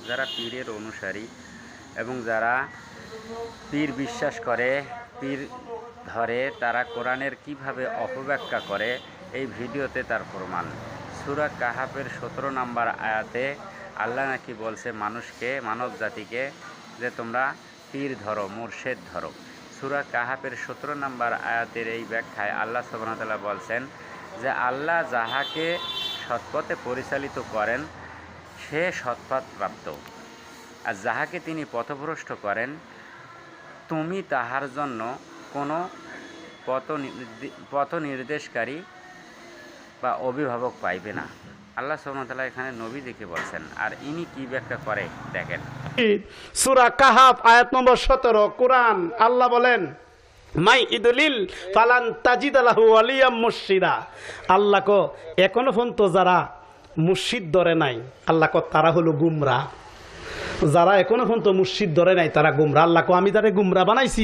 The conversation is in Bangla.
যারা পীরের অনুসারী এবং যারা পীর বিশ্বাস করে, পীর ধরে, তারা কোরআনের কিভাবে অপব্যাখ্যা করে এই ভিডিওতে তার প্রমাণ। সূরা কাহাফের 17 নম্বর আয়াতে আল্লাহ নাকি বলছে মানুষকে, মানব জাতিকে, যে তোমরা পীর ধরো, মুর্শেদ ধরো। সূরা কাহাফের 17 নম্বর আয়াতের এই ব্যাখ্যায় আল্লাহ সুবহানাহু ওয়া তাআলা বলছেন যে আল্লাহ যাহাকে সৎপথে পরিচালিত করেন সে সৎপথ প্রাপ্ত, আর যাহাকে তিনি পথভ্রষ্ট করেন তুমি তাহার জন্য কোনো পথ নির্দেশকারী বা অভিভাবক পাইবে না। আল্লাহ সুবহানাহু ওয়া তাআলা এখানে নবী দেখে বলছেন, আর ইনি কি ব্যাখ্যা করে দেখেন। সূরা কাহাফ আয়াত নম্বর 17 কোরআন। আল্লাহ বলেন মাই ইদলিল ফালান তাজিদ লাহু ওয়ালিয়াম মুর্শিদা। আল্লাহ কো এখনো পর্যন্ত যারা মুর্শিদ ধরে নাই, আল্লাহ কো তারা হলো গুমরা। যারা এখনো পর্যন্ত মুর্শিদ ধরে নাই তারা গুমরা। আল্লাহ কো আমি তারে গুমরা বানাইছি,